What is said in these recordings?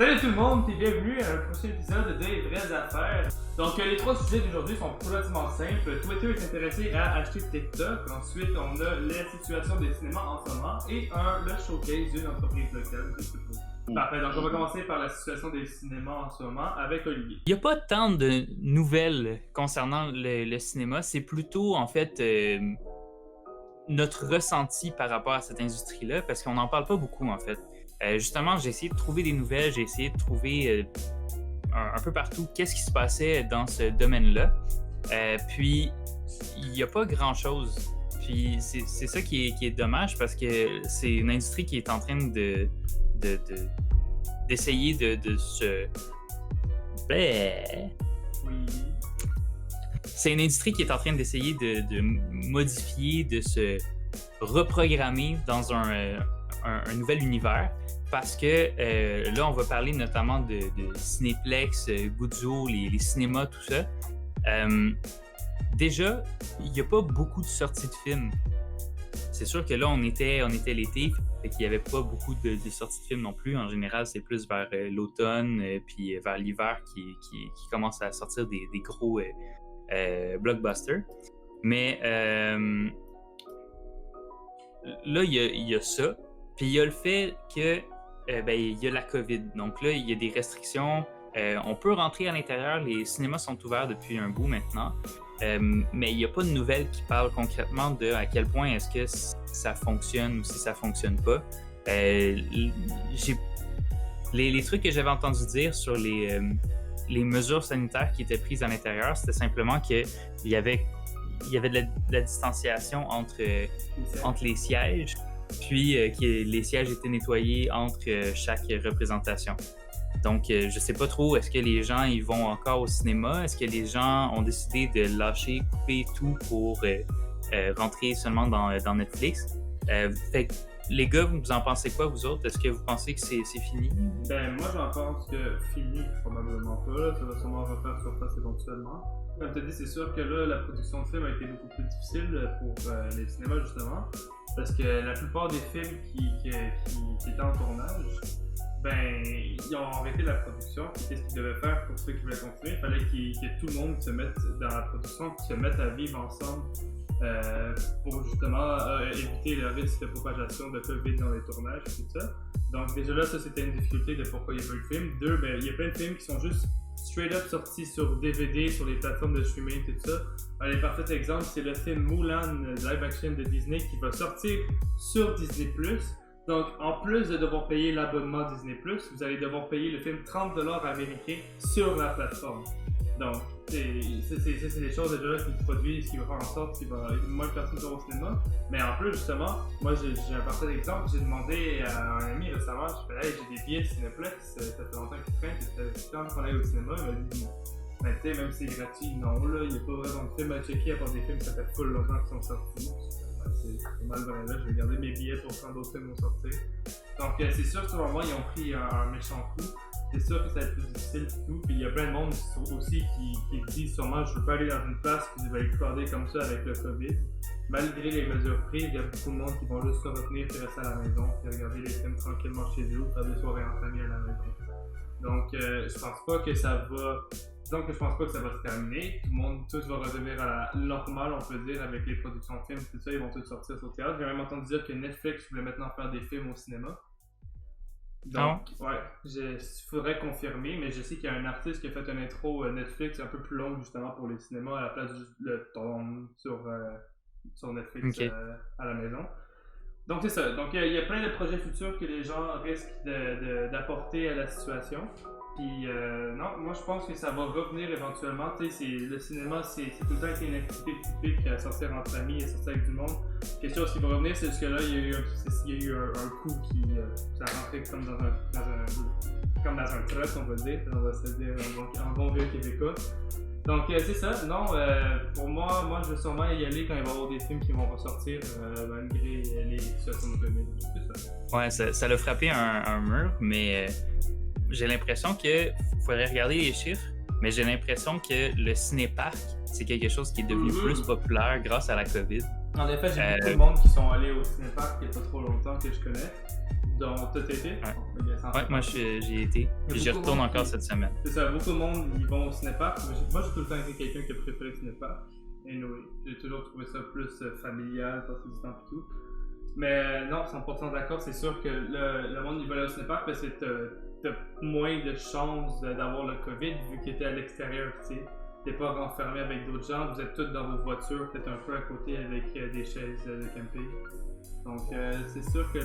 Salut tout le monde et bienvenue à un prochain épisode des Vraies Affaires. Donc les trois sujets d'aujourd'hui sont relativement simples. Twitter est intéressé à acheter TikTok. Ensuite, on a la situation des cinémas en ce moment et le showcase d'une entreprise locale. Parfait, donc on va commencer par la situation des cinémas en ce moment avec Olivier. Il n'y a pas tant de nouvelles concernant le cinéma, c'est plutôt en fait notre ressenti par rapport à cette industrie-là, parce qu'on n'en parle pas beaucoup en fait. Justement, j'ai essayé de trouver des nouvelles, j'ai essayé de trouver un peu partout qu'est-ce qui se passait dans ce domaine-là. Puis, il n'y a pas grand-chose. Puis, c'est ça qui est dommage, parce que c'est une industrie qui est en train d'essayer de se... Oui. C'est une industrie qui est en train d'essayer de modifier, de se reprogrammer dans un nouvel univers, parce que là, on va parler notamment de Cinéplex, Guzzo, les cinémas, tout ça. Déjà, il n'y a pas beaucoup de sorties de films. C'est sûr que là, on était l'été, fait qu'il n'y avait pas beaucoup de sorties de films non plus. En général, c'est plus vers l'automne, puis vers l'hiver qui commence à sortir des gros blockbusters. Mais là, il y a ça. Puis il y a le fait que il y a la COVID. Donc là, il y a des restrictions. On peut rentrer à l'intérieur. Les cinémas sont ouverts depuis un bout maintenant. Mais il n'y a pas de nouvelles qui parlent concrètement de à quel point est-ce que ça fonctionne ou si ça fonctionne pas. Les trucs que j'avais entendu dire sur les mesures sanitaires qui étaient prises à l'intérieur, c'était simplement qu'il y avait de la distanciation entre les sièges, puis que les sièges étaient nettoyés entre chaque représentation. Donc, je sais pas trop, est-ce que les gens ils vont encore au cinéma? Est-ce que les gens ont décidé de lâcher, couper tout pour rentrer seulement dans Netflix? Fait que, les gars, vous en pensez quoi, vous autres? Est-ce que vous pensez que c'est fini? Ben, moi, j'en pense que fini, probablement pas. Là. Ça va sûrement refaire surface éventuellement. Comme tu as dit, c'est sûr que là, la production de films a été beaucoup plus difficile pour les cinémas, justement. Parce que la plupart des films qui étaient en tournage, ben, ils ont arrêté la production. Qu'est-ce qu'ils devaient faire pour ceux qui voulaient continuer? Il fallait que tout le monde se mette dans la production, qu'ils se mettent à vivre ensemble pour justement éviter le risque de propagation de COVID dans les tournages et tout ça. Donc déjà là, ça c'était une difficulté de pourquoi il y a pas eu de film. Deux, ben, il y a plein de films qui sont juste straight up sortis sur DVD, sur les plateformes de streaming, tout ça. Un parfait exemple, c'est le film Mulan live action de Disney qui va sortir sur Disney+. Donc, en plus de devoir payer l'abonnement Disney+, vous allez devoir payer le film 30$ américains sur la plateforme. Donc, c'est des choses déjà qui se produisent, qui vont faire en sorte qu'il va moins de personnes au cinéma. Mais en plus, justement, moi j'ai un parfait exemple. J'ai demandé à un ami récemment, je fais hey, j'ai des billets Cinéplex, ça fait longtemps qu'ils traînent, c'était quand qu'on aille au cinéma. Il m'a dit, mais tu sais, même si c'est gratuit, non, là, il n'y a pas vraiment de films à checker à part des films ça fait full longtemps qu'ils sont sortis. C'est mal vrai là, je vais garder mes billets pour quand d'autres films vont sortir. Donc c'est sûr que ce moment ils ont pris un méchant coup. C'est sûr que ça va être plus difficile et tout. Puis il y a plein de monde aussi qui disent sûrement je veux pas aller dans une place qui va être cordée comme ça avec le COVID. Malgré les mesures prises, il y a beaucoup de monde qui vont juste se retenir et rester à la maison et regarder les films tranquillement chez eux ou faire des soirées en famille à la maison. Donc je pense pas que ça va. Donc, je pense pas que ça va se terminer. Tout va redevenir à la normale, on peut dire, avec les productions de films, tout ça, ils vont tous sortir sur le théâtre. J'ai même entendu dire que Netflix voulait maintenant faire des films au cinéma. Donc, ouais, il faudrait confirmer, mais je sais qu'il y a un artiste qui a fait une intro Netflix un peu plus longue, justement, pour les cinémas, à la place de le tourner sur Netflix okay. À la maison. Donc, c'est ça. Donc, il y a plein de projets futurs que les gens risquent d'apporter à la situation. Puis non, moi je pense que ça va revenir éventuellement. Tu sais, le cinéma, c'est tout le temps été une activité typique à sortir entre amis et sortir avec du monde. Quelque chose qui va revenir, c'est juste que là, il y a eu un coup qui ça a rentré comme dans un trust, on va dire. On va se dire en bon vieux québécois. Donc c'est ça. Non, pour moi, je vais sûrement y aller quand il va y avoir des films qui vont ressortir malgré les situations de COVID. C'est ça. Ouais, ça l'a frappé un mur, mais j'ai l'impression qu'il faudrait regarder les chiffres, mais j'ai l'impression que le cinéparc, c'est quelque chose qui est devenu plus populaire grâce à la COVID. En effet, j'ai beaucoup de monde qui sont allés au cinéparc il n'y a pas trop longtemps que je connais. Donc, t'as été? Ouais. Bon, Ouais, moi j'y été. Et j'y retourne encore cette semaine. C'est ça, beaucoup de monde ils vont au cinépark. Moi j'ai tout le temps été quelqu'un qui a préféré le cinépark. Et anyway, j'ai toujours trouvé ça plus familial, passer du temps et tout. Mais non, 100% d'accord, c'est sûr que le monde il va aller au cinépark parce que t'as moins de chances d'avoir le COVID vu que t'es à l'extérieur, tu sais. T'es pas renfermé avec d'autres gens, vous êtes tous dans vos voitures, peut-être un peu à côté avec des chaises de camping. Donc c'est sûr que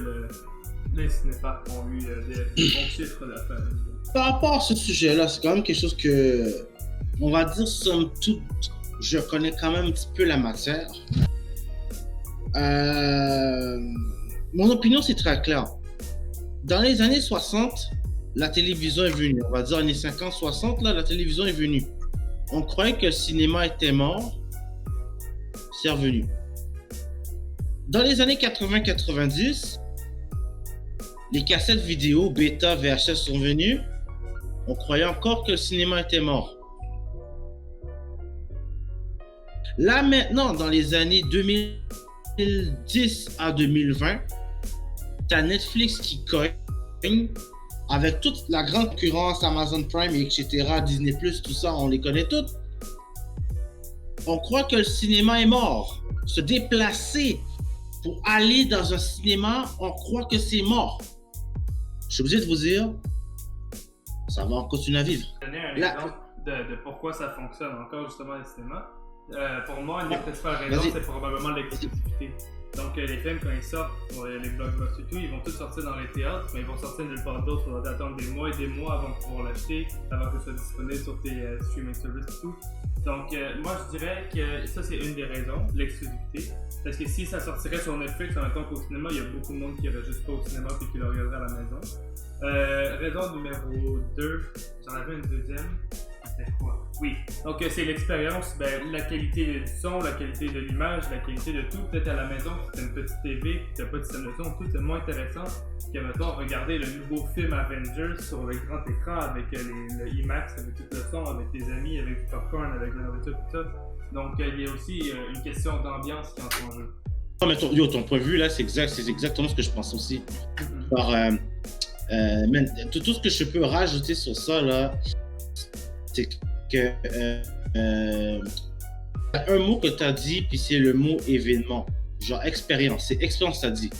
les cinéparks ont eu des bons chiffres d'affaires. Par rapport à ce sujet-là, c'est quand même quelque chose que, on va dire, somme toute, je connais quand même un petit peu la matière. Mon opinion, c'est très clair. Dans les années 60, la télévision est venue. On va dire années 50, 60, là, la télévision est venue. On croyait que le cinéma était mort. C'est revenu. Dans les années 80-90, les cassettes vidéo, bêta, VHS sont venues. On croyait encore que le cinéma était mort. Là, maintenant, dans les années 2010 à 2020, t'as Netflix qui cogne avec toute la grande concurrence, Amazon Prime, etc., Disney+, tout ça, on les connaît toutes. On croit que le cinéma est mort. Se déplacer pour aller dans un cinéma, on croit que c'est mort. Je suis obligé de vous dire, ça va continuer à vivre. Je vais donner un exemple de pourquoi ça fonctionne encore justement le cinéma. Pour moi, une des principales raisons, c'est probablement l'exclusivité. Donc les films, quand ils sortent pour les blockbusters et tout, ils vont tous sortir dans les théâtres, mais ils vont sortir nulle part d'autre. Il faudra attendre des mois et des mois avant de pouvoir l'acheter, avant que ce soit disponible sur tes streaming services et tout. Donc moi je dirais que ça c'est une des raisons, l'exclusivité. Parce que si ça sortirait sur Netflix en même temps qu'au cinéma, il y a beaucoup de monde qui n'irait juste pas au cinéma et qui le regarderait à la maison. Raison numéro 2, j'en avais une deuxième. C'était quoi? Oui. Donc c'est l'expérience, la qualité du son, la qualité de l'image, la qualité de tout. Peut-être à la maison, si t'as une petite TV, tu n'as pas de système de son, tout c'est moins intéressant que maintenant regarder le nouveau film Avengers sur le grand écran avec le IMAX, avec tout le son, avec tes amis, avec du popcorn, avec la nourriture, tout ça. Donc il y a aussi une question d'ambiance qui entre en jeu. Non, mais ton point de vue là, c'est exactement ce que je pense aussi. Tout ce que je peux rajouter sur ça là, c'est que un mot que tu as dit, puis c'est le mot événement, genre expérience. C'est expérience, t'as dit.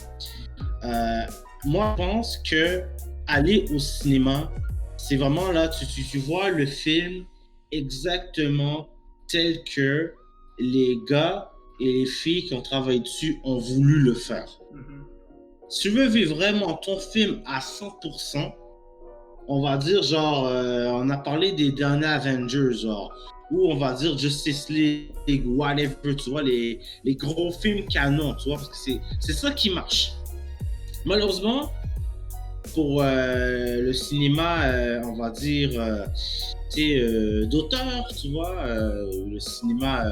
Moi, je pense que aller au cinéma, c'est vraiment là, tu vois le film exactement tel que les gars et les filles qui ont travaillé dessus ont voulu le faire. Si tu veux vivre vraiment ton film à 100%, on va dire genre, on a parlé des derniers Avengers, genre, ou on va dire Justice League, whatever, tu vois, les gros films canons, tu vois, parce que c'est ça qui marche. Malheureusement, pour le cinéma, on va dire, d'auteur, tu vois, le cinéma,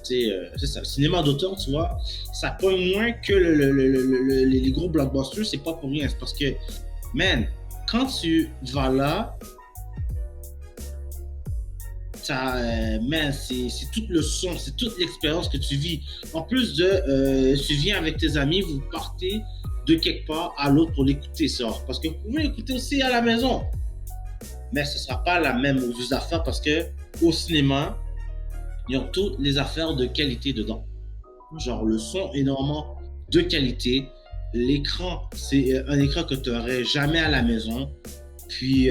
c'est ça, le cinéma d'auteur, tu vois, ça pointe moins que les gros blockbusters, c'est pas pour rien, c'est parce que, man, quand tu vas là, c'est tout le son, c'est toute l'expérience que tu vis. En plus de, tu viens avec tes amis, vous partez de quelque part à l'autre pour l'écouter, ça. Parce que vous pouvez l'écouter aussi à la maison. Mais ce ne sera pas la même affaire parce que au cinéma, il y a toutes les affaires de qualité dedans. Genre le son énormément de qualité. L'écran, c'est un écran que tu n'aurais jamais à la maison. Puis,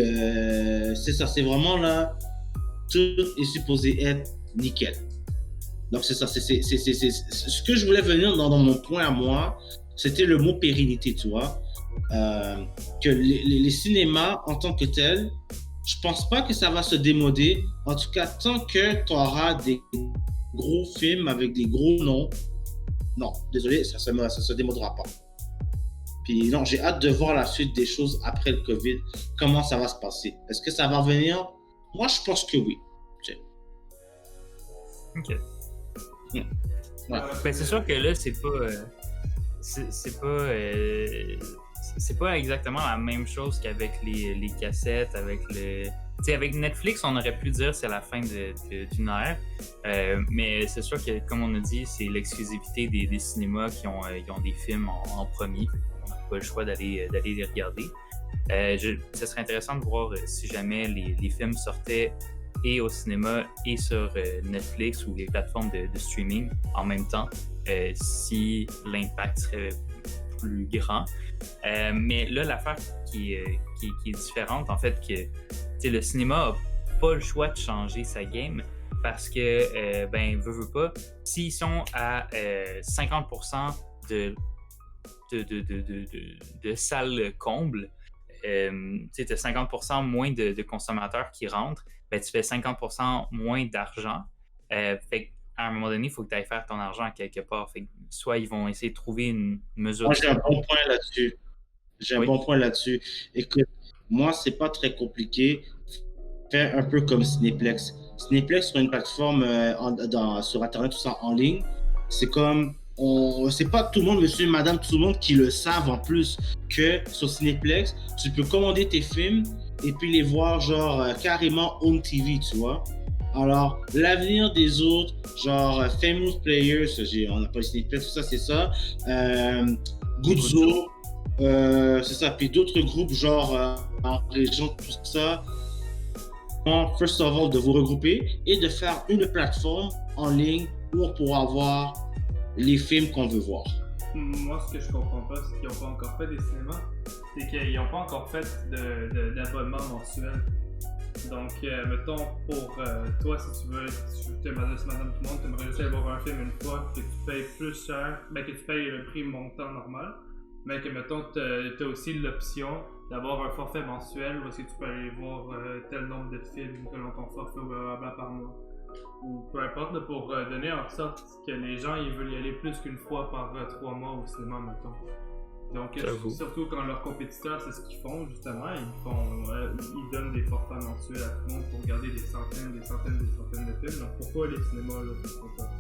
c'est ça, c'est vraiment là, tout est supposé être nickel. Donc, c'est ça, c'est ce que je voulais venir dans mon point à moi, c'était le mot pérennité, tu vois. Que les cinémas, en tant que tels, je pense pas que ça va se démoder. En tout cas, tant que tu auras des gros films avec des gros noms, non, désolé, ça se démodera pas. Puis non, j'ai hâte de voir la suite des choses après le COVID. Comment ça va se passer? Est-ce que ça va revenir? Moi, je pense que oui. Ok. Ouais. Ben, c'est sûr que là, c'est pas exactement la même chose qu'avec les cassettes, avec le... T'sais, avec Netflix, on aurait pu dire c'est la fin d'une ère, mais c'est sûr que, comme on a dit, c'est l'exclusivité des cinémas qui ont des films en premier. On n'a pas le choix d'aller les regarder. Ça serait intéressant de voir si jamais les films sortaient et au cinéma et sur Netflix ou les plateformes de streaming en même temps, si l'impact serait plus grand. Mais là, l'affaire qui est différente, en fait, que le cinéma n'a pas le choix de changer sa game parce que, veut pas, s'ils sont à 50% de salles combles, tu as 50% moins de consommateurs qui rentrent, ben, tu fais 50% moins d'argent. Fait qu'à un moment donné, il faut que tu ailles faire ton argent quelque part. Fait que soit ils vont essayer de trouver une mesure. Moi, j'ai un bon point là-dessus. Oui. Bon point là-dessus. Écoute, moi, c'est pas très compliqué. Faire un peu comme Cinéplex. Cinéplex sur une plateforme sur Internet, tout ça en ligne, c'est comme c'est pas tout le monde, monsieur, madame, tout le monde qui le savent en plus que sur Cinéplex, tu peux commander tes films et puis les voir genre carrément home TV, tu vois. Alors, l'avenir des autres, genre Famous Players, on n'a pas Cinéplex, tout ça, c'est ça. Guzzo, c'est ça. Puis d'autres groupes, genre en région, tout ça. First of all, de vous regrouper et de faire une plateforme en ligne où on pourra voir les films qu'on veut voir. Moi, ce que je comprends pas, c'est qu'ils n'ont pas encore fait des cinémas. C'est qu'ils n'ont pas encore fait d'abonnement mensuel. Donc, mettons, pour toi, si tu veux, madame tout le monde, tu aimerais juste aller voir un film une fois, que tu payes plus cher, que tu payes le prix montant normal, mais que, mettons, tu as aussi l'option d'avoir un forfait mensuel où est-ce que tu peux aller voir tel nombre de films selon ton forfait blablabla par mois. Ou peu importe, là, pour donner en sorte que les gens ils veulent y aller plus qu'une fois par 3 mois au cinéma, mettons. Donc, surtout quand leurs compétiteurs, c'est ce qu'ils font, justement, ils donnent des forfaits mensuels à tout le monde pour regarder des centaines de films. Donc, pourquoi les cinémas, là, pourquoi pas?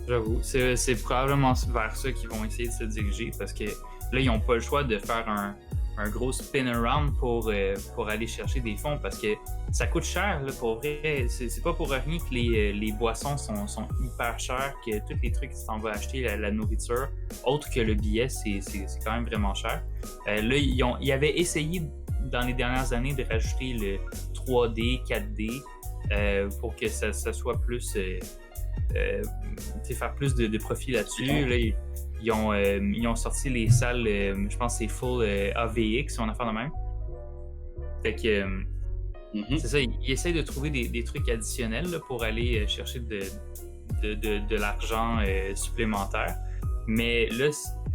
J'avoue, c'est probablement vers ça qu'ils vont essayer de se diriger parce que là, ils n'ont pas le choix de faire un gros spin around pour aller chercher des fonds parce que ça coûte cher, là, pour vrai. C'est pas pour rien que les boissons sont hyper chères, que tous les trucs que tu t'en vas acheter, la nourriture, autre que le billet, c'est quand même vraiment cher. Là, ils avaient essayé dans les dernières années de rajouter le 3D, 4D pour que ça soit plus... faire plus de profit là-dessus. Là, ils ont sorti les salles, je pense que c'est full AVX, on a fait de même. Fait que c'est ça, ils essayent de trouver des trucs additionnels là, pour aller chercher de l'argent supplémentaire. Mais là,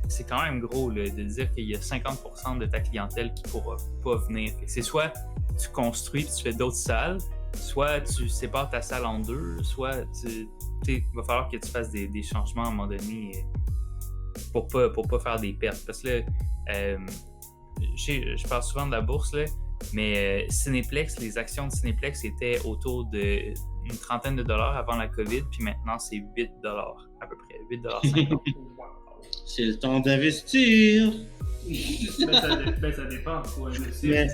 c'est quand même gros là, de dire qu'il y a 50% de ta clientèle qui ne pourra pas venir. C'est soit tu construis et tu fais d'autres salles, soit tu sépares ta salle en deux, soit il va falloir que tu fasses des changements à un moment donné pour pas faire des pertes. Parce que là, je parle souvent de la bourse, là, mais Cinéplex, les actions de Cinéplex étaient autour d'une trentaine de dollars avant la COVID, puis maintenant c'est 8$ à peu près, 8,50$. C'est le temps d'investir! Ça dépend. Faut investir.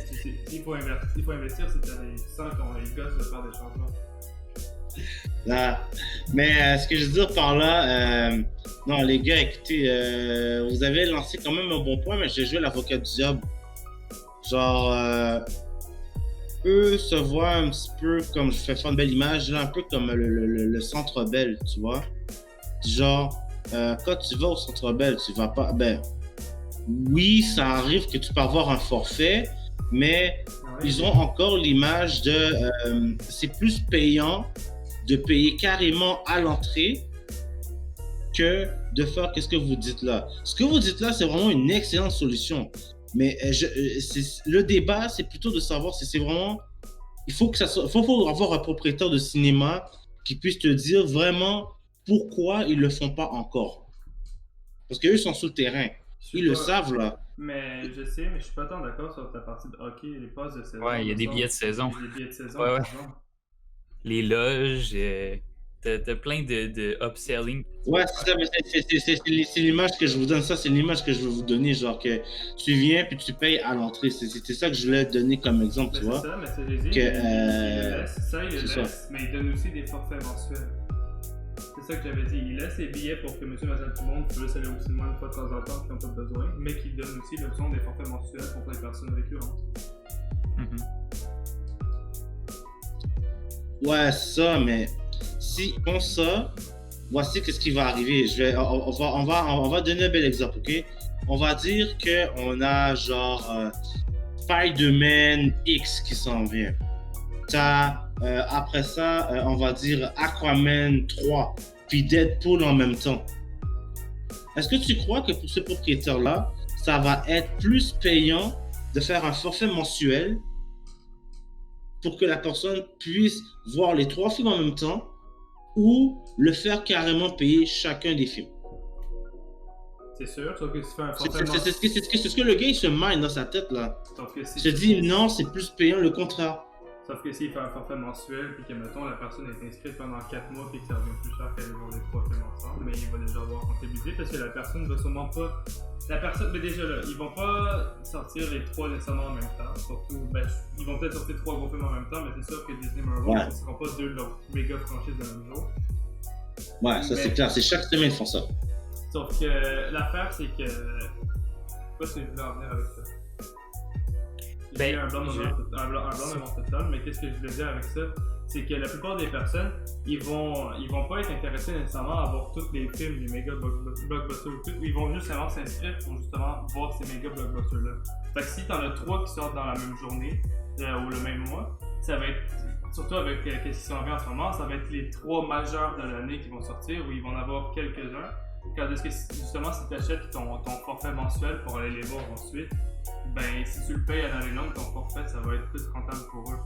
S'il faut investir, c'est que tu sens qu'on les gosses de faire des changements. Là. Mais ce que je veux dire par là, non les gars, écoutez, vous avez lancé quand même un bon point, mais j'ai joué l'avocat du diable. Genre, eux se voient un petit peu comme, je fais faire une belle image, là, un peu comme le Centre Bell, tu vois. Genre, quand tu vas au Centre Bell, tu vas pas... oui, ça arrive que tu peux avoir un forfait, mais ils ont encore l'image de... c'est plus payant de payer carrément à l'entrée que de faire qu'est-ce que vous dites là. Ce que vous dites là, c'est vraiment une excellente solution. Mais le débat, c'est plutôt de savoir si c'est vraiment... Il faut avoir un propriétaire de cinéma qui puisse te dire vraiment pourquoi ils le font pas encore. Parce qu'eux sont sur le terrain. Ils le savent, là. Mais je sais, mais je suis pas tant d'accord sur ta partie de hockey, les passes de saison. Ouais, il y a des billets de saison. Les billets de saison, ouais. Les loges, t'as plein de upselling. Ouais, c'est ça, mais c'est l'image que je vous donne. Ça, c'est l'image que je veux vous donner. Genre que tu viens puis tu payes à l'entrée. C'était ça que je voulais donner comme exemple, tu vois. C'est ça, mais c'est les ils le laissent, mais ils donnent aussi des forfaits mensuels. C'est ça que j'avais dit. Il laisse les billets pour que monsieur, madame, tout le monde puisse aller au cinéma une fois de temps en temps qui n'ont pas besoin, mais qu'il donne aussi l'option des forfaits mensuels pour les personnes récurrentes. Ouais, ça, mais si on ça, voici ce qui va arriver. On va donner un bel exemple, ok? On va dire qu'on a genre Spider-Man X qui s'en vient. Après ça, on va dire Aquaman 3, puis Deadpool en même temps. Est-ce que tu crois que pour ce propriétaire-là, ça va être plus payant de faire un forfait mensuel pour que la personne puisse voir les 3 films en même temps ou le faire carrément payer chacun des films? C'est sûr, sauf que si tu fais un forfait C'est ce que le gars il se mine dans sa tête là. Si il se dit non, c'est plus payant le contraire. Sauf que s'il fait un forfait mensuel, puis que, mettons, la personne est inscrite pendant 4 mois, puis que ça revient plus cher qu'elle voir les 3 films ensemble, mais il va déjà avoir rentabilité parce que la personne va sûrement pas. Mais déjà là, ils vont pas sortir les 3 nécessairement en même temps. Surtout, ils vont peut-être sortir 3 gros films en même temps, mais c'est sûr que Disney Marvel ne sortiront pas 2 méga franchises le même jour. Ouais, ça c'est clair, c'est chaque semaine ils font ça. Sauf que l'affaire, c'est que. Je sais pas si je voulais en venir avec ça. J'ai un blanc de total, mais qu'est-ce que je voulais dire avec ça? C'est que la plupart des personnes, ils vont pas être intéressés nécessairement à voir tous les films, les méga blockbusters ou tout, ils vont juste s'inscrire pour justement voir ces méga blockbusters-là. Fait que si t'en as 3 qui sortent dans la même journée, ou le même mois, ça va être, surtout avec ce qui s'en vient en ce moment, ça va être les 3 majeurs de l'année qui vont sortir, où ils vont en avoir quelques-uns. Quand est-ce que justement si tu achètes ton forfait mensuel pour aller les voir ensuite, ben si tu le payes à l'année longue, ton forfait ça va être plus rentable pour eux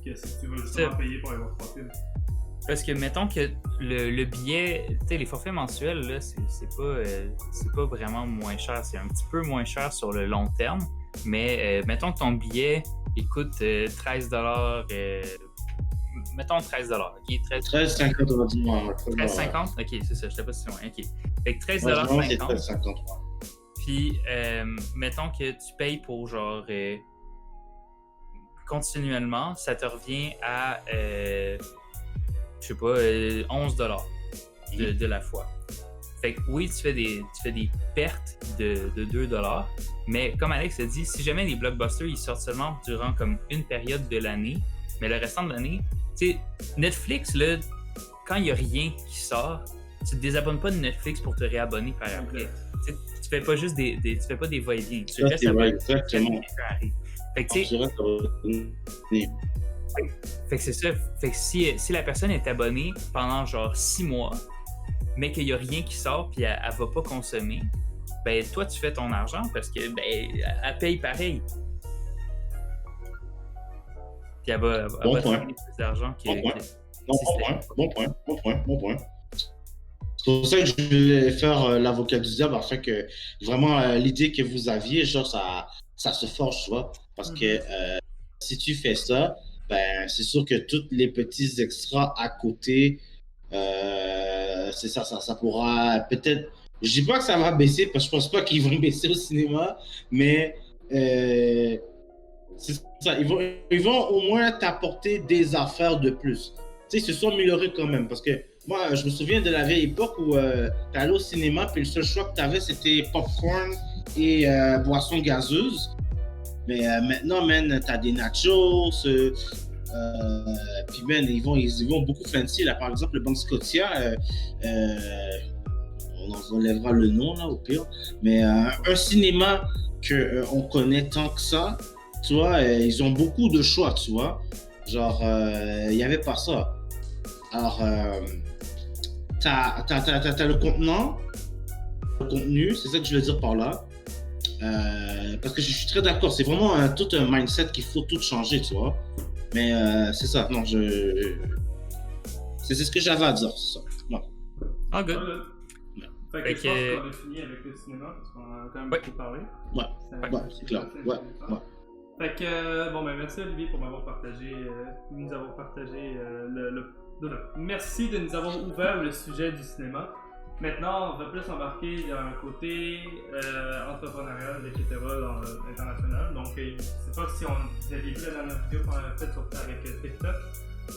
que si tu veux justement payer pour aller voir 3 films. Parce que mettons que le billet, tu sais, les forfaits mensuels, là, c'est pas vraiment moins cher. C'est un petit peu moins cher sur le long terme, mais mettons que ton billet il coûte 13$. Mettons 13$. Ok, 13,50$. 13,50$? Ok, c'est ça, je sais pas si c'est loin. Ok. Fait que 13$. Ouais, c'est 13,50$. Puis, mettons que tu payes pour genre continuellement, ça te revient à, je sais pas, 11$ de la fois. Fait que oui, tu fais des pertes de 2$, mais comme Alex a dit, si jamais les blockbusters ils sortent seulement durant comme une période de l'année, mais le restant de l'année, tu sais, Netflix, là, quand il n'y a rien qui sort, tu te désabonnes pas de Netflix pour te réabonner par après. Tu fais pas juste tu fais pas des va-et-vient. Tu restes abonné. Exactement. Fait que, fait que c'est ça. Fait que si la personne est abonnée pendant genre 6 mois, mais qu'il n'y a rien qui sort puis elle va pas consommer, ben toi tu fais ton argent parce que ben elle paye pareil. Puis elle va te donner plus d'argent Bon point. C'est pour ça que je voulais faire l'avocat du diable afin que vraiment l'idée que vous aviez, genre ça se forge, tu vois. Parce que si tu fais ça, ben c'est sûr que tous les petits extras à côté, c'est ça pourra peut-être. Je dis pas que ça va baisser parce que je pense pas qu'ils vont baisser au cinéma, mais c'est ça. Ils vont au moins t'apporter des affaires de plus. Tu sais, ils se sont améliorés quand même parce que moi, je me souviens de la vieille époque où t'allais au cinéma puis le seul choix que t'avais c'était popcorn et boissons gazeuses. Mais maintenant, man, t'as des nachos. Puis man, ils vont beaucoup fancy. Là, par exemple, le Banque Scotia, on en enlèvera le nom là au pire. Mais un cinéma qu'on connaît tant que ça, tu vois, ils ont beaucoup de choix, tu vois. Genre, il n'y avait pas ça. Alors, t'as le contenant, le contenu, c'est ça que je veux dire par là. Parce que je suis très d'accord, c'est vraiment tout un mindset qu'il faut tout changer, tu vois. Mais c'est ça, non, c'est ce que j'avais à dire, c'est ça. Non. Ah, good. Fait que je pense qu'on a fini avec le cinéma, parce qu'on a quand même beaucoup parlé. Ouais, c'est clair. Ouais. Fait que, bon, ben merci Olivier pour m'avoir partagé, nous avoir partagé merci de nous avoir ouvert le sujet du cinéma. Maintenant, on va plus embarquer dans un côté entrepreneurial, etc. dans l'international. Donc, je ne sais pas si vous aviez vu la dernière vidéo qu'on a faite avec TikTok.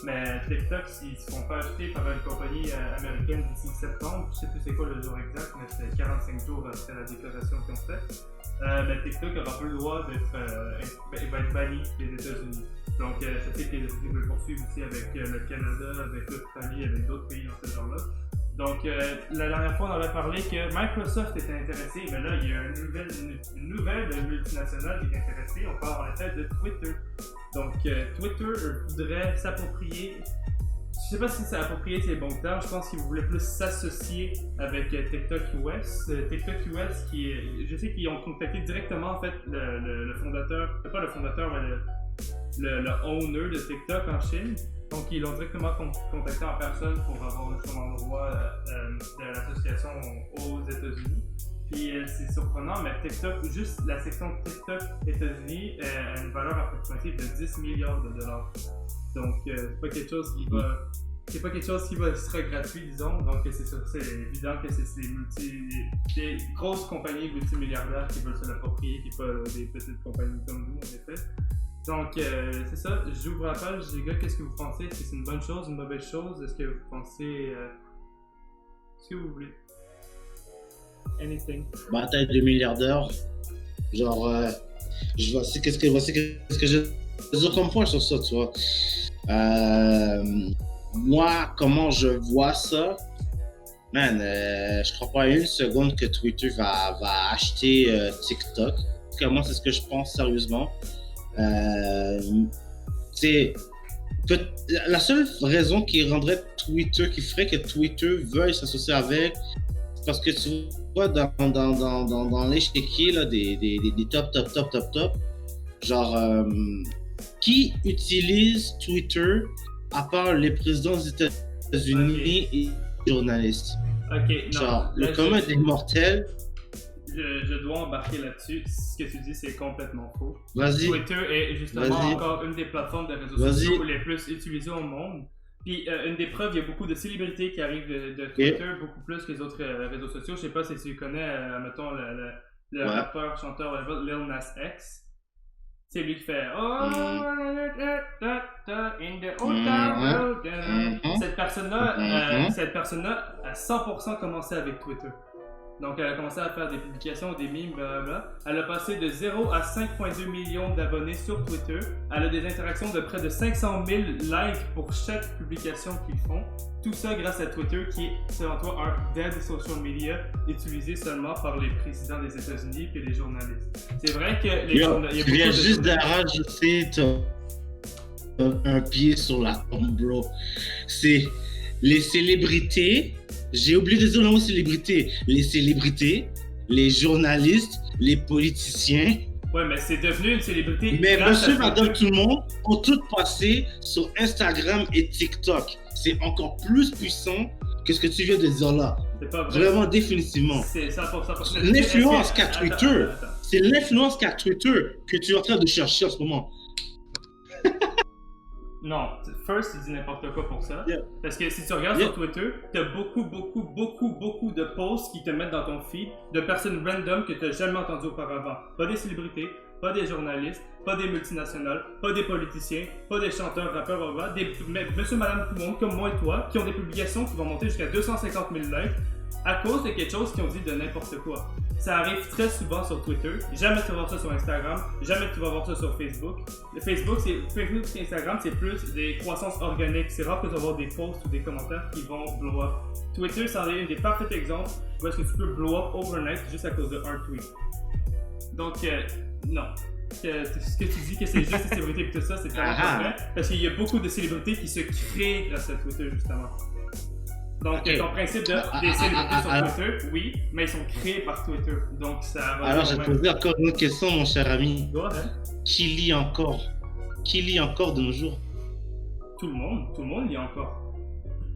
Mais TikTok, s'ils se font pas acheter par une compagnie américaine d'ici septembre, je sais plus c'est quoi le jour exact, mais c'est 45 jours après la déclaration qu'ils ont faite. Mais TikTok n'aura plus le droit il va être banni des États-Unis. Donc, je sais que les États-Unis veulent poursuivre aussi avec le Canada, avec l'Australie, avec d'autres pays dans ce genre-là. Donc, la dernière fois, on avait parlé que Microsoft était intéressé, mais là, il y a une nouvelle multinationale qui est intéressée. On parle en effet de Twitter. Donc, Twitter voudrait s'approprier. Je sais pas si s'approprier c'est le bon terme, je pense qu'ils voulaient plus s'associer avec TikTok US. TikTok US qui est. Je sais qu'ils ont contacté directement en fait le fondateur, pas le fondateur, mais le owner de TikTok en Chine. Donc ils l'ont directement contacté en personne pour avoir son endroit de l'association aux États-Unis. Puis c'est surprenant, mais TikTok, juste la section TikTok États-Unis a une valeur approximative de 10 milliards de dollars. Donc c'est pas quelque chose qui va. C'est pas quelque chose qui sera gratuit, disons. Donc c'est évident que c'est des grosses compagnies multimilliardaires qui veulent se l'approprier, qui pas des petites compagnies comme nous, en effet. Donc c'est ça, j'ouvre la page, les gars, qu'est-ce que vous pensez? Est-ce que c'est une bonne chose, une mauvaise chose? Est-ce que vous pensez... ce que vous voulez? Anything. Bataille de milliardaires. Genre, voici qu'est-ce que je comprends sur ça, tu vois. Moi, comment je vois ça, man, je crois pas une seconde que Twitter va acheter TikTok. En tout cas, moi, c'est ce que je pense sérieusement. C'est la seule raison qui rendrait Twitter, qui ferait que Twitter veuille s'associer avec, parce que tu vois dans l'échiquier là des top, genre qui utilise Twitter à part les présidents des États-Unis et les journalistes. Ok, non. Genre le commun des mortels. Je dois embarquer là-dessus. Ce que tu dis, c'est complètement faux. Vas-y. Twitter est justement encore une des plateformes de réseaux sociaux les plus utilisées au monde. Puis une des preuves, il y a beaucoup de célébrités qui arrivent de Twitter, beaucoup plus que les autres réseaux sociaux. Je sais pas si tu connais, mettons, le rappeur, chanteur Lil Nas X. C'est lui qui fait in the old town. Cette personne-là a 100% commencé avec Twitter. Donc, elle a commencé à faire des publications, des memes, blablabla. Elle a passé de 0 à 5,2 millions d'abonnés sur Twitter. Elle a des interactions de près de 500 000 likes pour chaque publication qu'ils font. Tout ça grâce à Twitter, qui est, selon toi, un dead social media utilisé seulement par les présidents des États-Unis et les journalistes. C'est vrai que les journalistes... Tu viens juste de rajouter un pied sur la tombe, bro. C'est les célébrités... J'ai oublié de dire le mot célébrité. Les célébrités, les journalistes, les politiciens. Ouais, mais c'est devenu une célébrité. Mais monsieur, madame, tout le monde ont tout passé sur Instagram et TikTok. C'est encore plus puissant que ce que tu viens de dire là. C'est pas vrai. Vraiment, définitivement. C'est 100%. L'influence qu'a Twitter. C'est l'influence qu'a Twitter que tu es en train de chercher en ce moment. Non, first, tu dis n'importe quoi pour ça. Yeah. Parce que si tu regardes sur Twitter, tu as beaucoup de posts qui te mettent dans ton feed de personnes random que tu n'as jamais entendues auparavant. Pas des célébrités, pas des journalistes, pas des multinationales, pas des politiciens, pas des chanteurs, rappeurs, monsieur, madame, tout le monde, comme moi et toi, qui ont des publications qui vont monter jusqu'à 250 000 likes à cause de quelque chose qu'ils ont dit de n'importe quoi. Ça arrive très souvent sur Twitter. Jamais tu vas voir ça sur Instagram. Jamais tu vas voir ça sur Facebook. Facebook et Instagram, c'est plus des croissances organiques. C'est rare que tu vas voir des posts ou des commentaires qui vont blow up. Twitter, c'en est un des parfaits exemples où est-ce que tu peux blow up overnight juste à cause d'un tweet. Donc, non. Ce que tu dis que c'est juste des célébrités et tout ça, c'est tellement pas vrai. Parce qu'il y a beaucoup de célébrités qui se créent grâce à Twitter, justement. Donc, ton principe des célébrités sur Twitter, oui, mais ils sont créés par Twitter. Donc, ça va. Alors, je vais te poser encore une autre question, mon cher ami. Go ahead. Qui lit encore de nos jours? Tout le monde lit encore.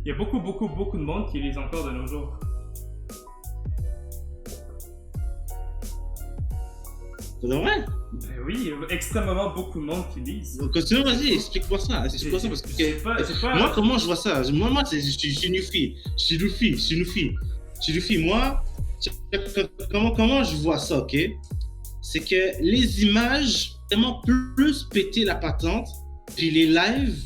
Il y a beaucoup de monde qui lit encore de nos jours. C'est vrai? Ben oui, il y a extrêmement beaucoup de monde qui lisent. Continue, vas-y, explique-moi ça. Explique-moi ça parce que c'est pas... Moi, comment je vois ça? Moi, je suis une fille. Moi, comment je vois ça, ok? C'est que les images tellement plus péter la patente, puis les lives,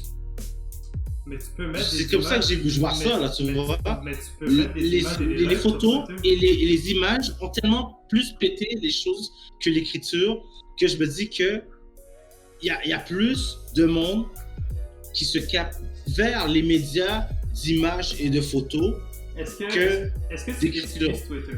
Mais tu peux mettre C'est comme ça que je vois ça, là, tu vois. Mais tu peux mettre des images et des Les lives sur photos Twitter. et les images ont tellement plus pété les choses que l'écriture que je me dis que il y a plus de monde qui se capte vers les médias d'images et de photos Est-ce que que tu d'écriture. utilises Twitter?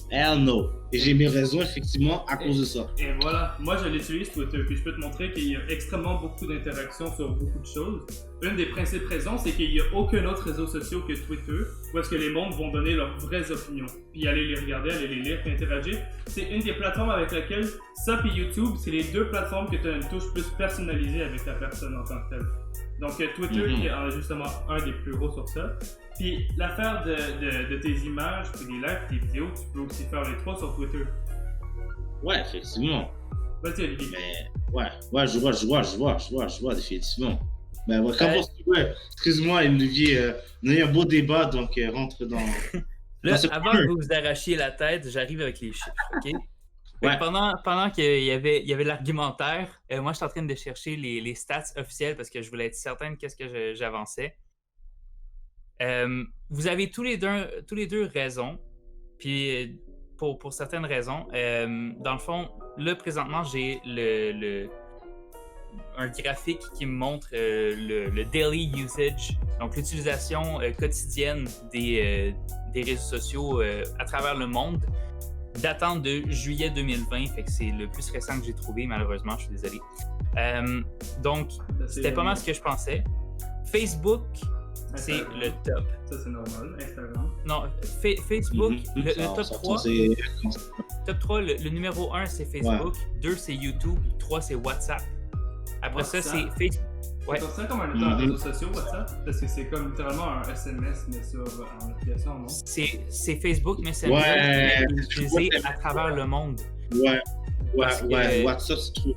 Hell no. Et j'ai mes raisons, effectivement, à cause de ça. Et voilà, moi je l'utilise Twitter, puis je peux te montrer qu'il y a extrêmement beaucoup d'interactions sur beaucoup de choses. Une des principales raisons, c'est qu'il n'y a aucun autre réseau social que Twitter, où est-ce que les mondes vont donner leurs vraies opinions, puis aller les regarder, aller les lire, puis interagir. C'est une des plateformes avec laquelle, ça puis YouTube, c'est les deux plateformes que tu as une touche plus personnalisée avec la personne en tant que telle. Donc Twitter qui est justement un des plus gros sur ça. Puis l'affaire de tes images, puis des lives, tes vidéos, tu peux aussi faire les trois sur Twitter. Ouais, effectivement. Vas-y Olivier. Mais, ouais, je vois, définitivement. Ben, ouais, ouais, excuse-moi, Olivier, on a eu un beau débat, donc rentre dans. Là, avant que vous vous arrachiez la tête, j'arrive avec les chiffres, OK? Ouais. Pendant qu'il y avait l'argumentaire, moi, je suis en train de chercher les stats officielles parce que je voulais être certain de qu'est-ce que j'avançais. Vous avez tous les deux raison. Puis, pour certaines raisons, dans le fond, là, présentement, j'ai un graphique qui me montre le daily usage, donc l'utilisation quotidienne des réseaux sociaux à travers le monde, datant de juillet 2020, fait que c'est le plus récent que j'ai trouvé, malheureusement, je suis désolé. Donc, c'était pas mal ce que je pensais. Facebook, c'est le top. Ça, c'est normal. Instagram. Non, Facebook, le top 3. Top 3, le numéro 1, c'est Facebook. 2, c'est YouTube. 3, c'est WhatsApp. Après ça, c'est Facebook. Ouais. C'est ça comme un réseau social, WhatsApp? Parce que c'est comme littéralement un SMS, mais en application, non? C'est Facebook Messenger qui est utilisé à travers le monde. Ouais. WhatsApp, c'est trop.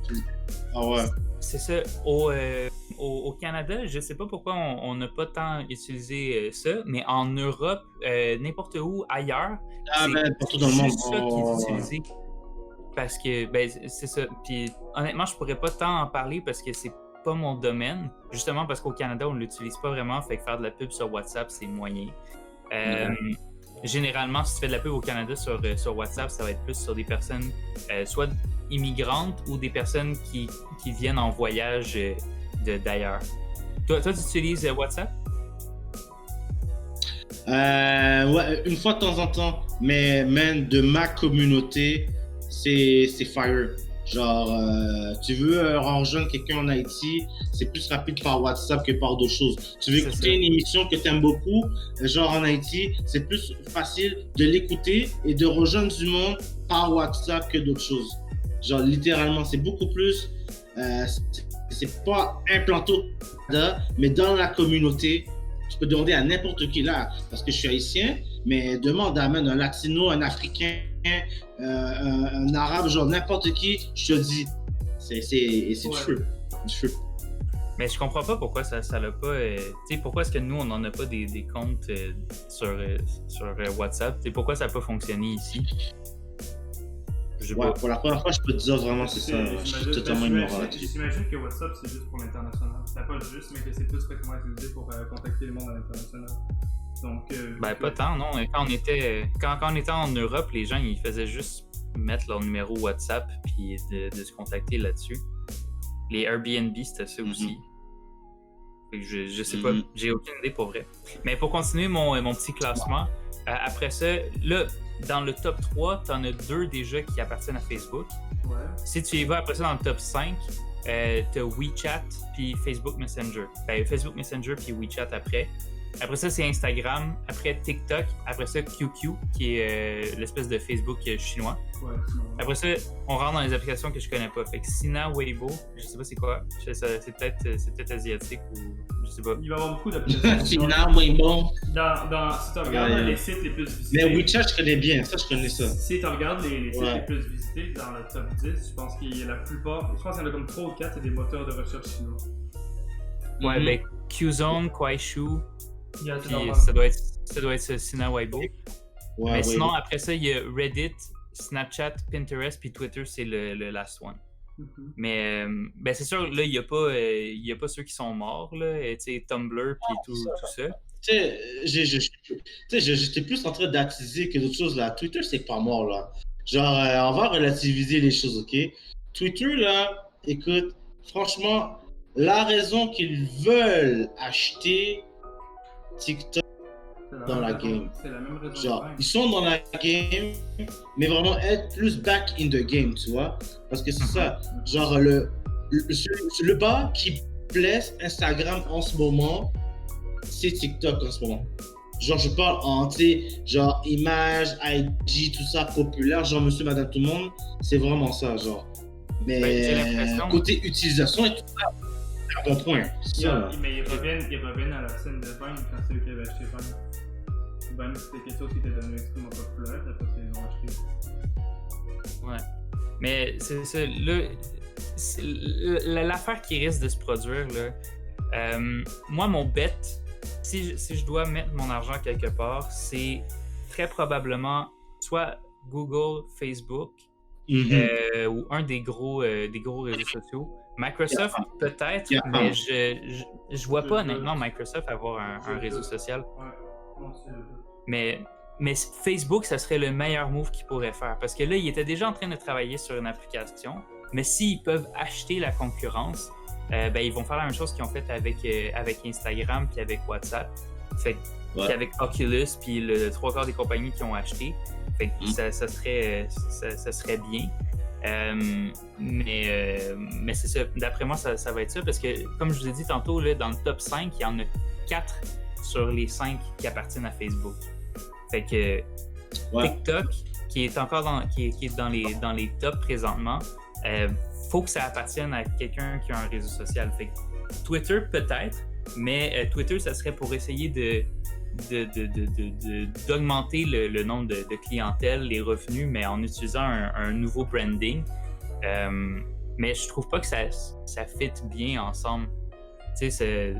Ah ouais. C'est ça. Au Canada, je sais pas pourquoi on n'a pas tant utilisé ça, mais en Europe, n'importe où ailleurs, partout dans le monde. C'est ça qui est utilisé. Parce que, c'est ça. Puis honnêtement, je pourrais pas tant en parler parce que c'est pas mon domaine. Justement parce qu'au Canada, on l'utilise pas vraiment, fait que faire de la pub sur WhatsApp, c'est moyen. Généralement, si tu fais de la pub au Canada sur WhatsApp, ça va être plus sur des personnes soit immigrantes ou des personnes qui viennent en voyage d'ailleurs. Toi, tu utilises WhatsApp? Ouais, une fois de temps en temps, mais même de ma communauté, c'est fire. Genre, tu veux rejoindre quelqu'un en Haïti, c'est plus rapide par WhatsApp que par d'autres choses. Tu veux écouter une émission que tu aimes beaucoup, genre en Haïti, c'est plus facile de l'écouter et de rejoindre du monde par WhatsApp que d'autres choses. Genre, littéralement, c'est beaucoup plus... c'est pas implanté au Canada, mais dans la communauté, tu peux demander à n'importe qui là, parce que je suis haïtien, mais demande à un latino, un africain, un arabe, genre n'importe qui, je te dis, c'est du feu. Mais je comprends pas pourquoi ça l'a pas. Tu sais, pourquoi est-ce que nous, on n'en a pas des comptes sur WhatsApp? Tu sais, pourquoi ça n'a pas fonctionné ici? Pour la première fois, je peux te dire vraiment, c'est ça. Je suis totalement ignorant là-dessus. J'imagine que WhatsApp, c'est juste pour l'international. C'est pas juste, mais que c'est plus fréquemment utilisé pour contacter le monde à l'international. Donc, pas tant, non. Quand on était en Europe, les gens, ils faisaient juste mettre leur numéro WhatsApp puis de se contacter là-dessus. Les Airbnb, c'était ça aussi. Fait que je sais pas, j'ai aucune idée pour vrai. Mais pour continuer mon petit classement, après ça, là, dans le top 3, t'en as 2 déjà qui appartiennent à Facebook. Ouais. Si tu y vas après ça dans le top 5, t'as WeChat puis Facebook Messenger. Facebook Messenger puis WeChat après. Après ça, c'est Instagram. Après TikTok. Après ça, QQ, qui est l'espèce de Facebook chinois. Ouais. Après ça, on rentre dans les applications que je connais pas. Fait que Sina, Weibo, je sais pas c'est quoi. C'est peut-être asiatique ou je sais pas. Il va y avoir beaucoup d'applications. Sina, Weibo. Si tu regardes les sites les plus visités. Mais WeChat, je connais bien. Ça, je connais ça. Si tu regardes les sites les plus visités dans le top 10, je pense qu'il y a la plupart. Je pense qu'il y en a comme 3 ou 4, c'est des moteurs de recherche chinois. Ouais, Qzone, Kuaishou. Puis ça doit être Sina Weibo. Ouais, mais sinon, après ça, il y a Reddit, Snapchat, Pinterest, puis Twitter, c'est le last one. Mais ben c'est sûr, là, il y a pas ceux qui sont morts, là, tu sais, Tumblr puis tout ça. Tu sais, j'étais plus en train d'attiser que d'autres choses là. Twitter, c'est pas mort là. Genre, on va relativiser les choses, ok? Twitter là, écoute, franchement, la raison qu'ils veulent acheter TikTok dans la game. C'est la même raison. Genre, ils sont dans la game, mais vraiment être plus back in the game, tu vois? Parce que c'est ça. Genre, le bas qui blesse Instagram en ce moment, c'est TikTok en ce moment. Genre, je parle en, tu sais, genre, images, IG, tout ça, populaire, genre, monsieur, madame, tout le monde, c'est vraiment ça, genre. Mais côté utilisation et tout ça, c'est un bon point. Mais ils reviennent à la scène de Vine quand c'est eux qui avaient acheté Vine. Vine, c'était quelque chose qui était devenu extrêmement populaire, après ils l'ont acheté. Ouais. Mais c'est ça, là, l'affaire qui risque de se produire, là, moi, mon bet, si je dois mettre mon argent quelque part, c'est très probablement soit Google, Facebook, ou un des gros réseaux sociaux. Microsoft, peut-être, mais je vois pas honnêtement Microsoft avoir un réseau social. Mais Facebook, ça serait le meilleur move qu'ils pourraient faire. Parce que là, ils étaient déjà en train de travailler sur une application. Mais s'ils peuvent acheter la concurrence, ben, ils vont faire la même chose qu'ils ont fait avec Instagram puis avec WhatsApp. Fait puis avec Oculus puis le 3/4 des compagnies qui ont acheté. Fait que ça serait bien. Mais c'est ça. D'après moi, ça va être ça. Parce que, comme je vous ai dit tantôt, là, dans le top 5, il y en a 4 sur les 5 qui appartiennent à Facebook. Fait que TikTok, qui est encore qui est dans les tops présentement, faut que ça appartienne à quelqu'un qui a un réseau social. Fait que Twitter, peut-être, mais Twitter, ça serait pour essayer d'augmenter le nombre de clientèle, les revenus, mais en utilisant un nouveau branding. Mais je trouve pas que ça fit bien ensemble. Tu sais,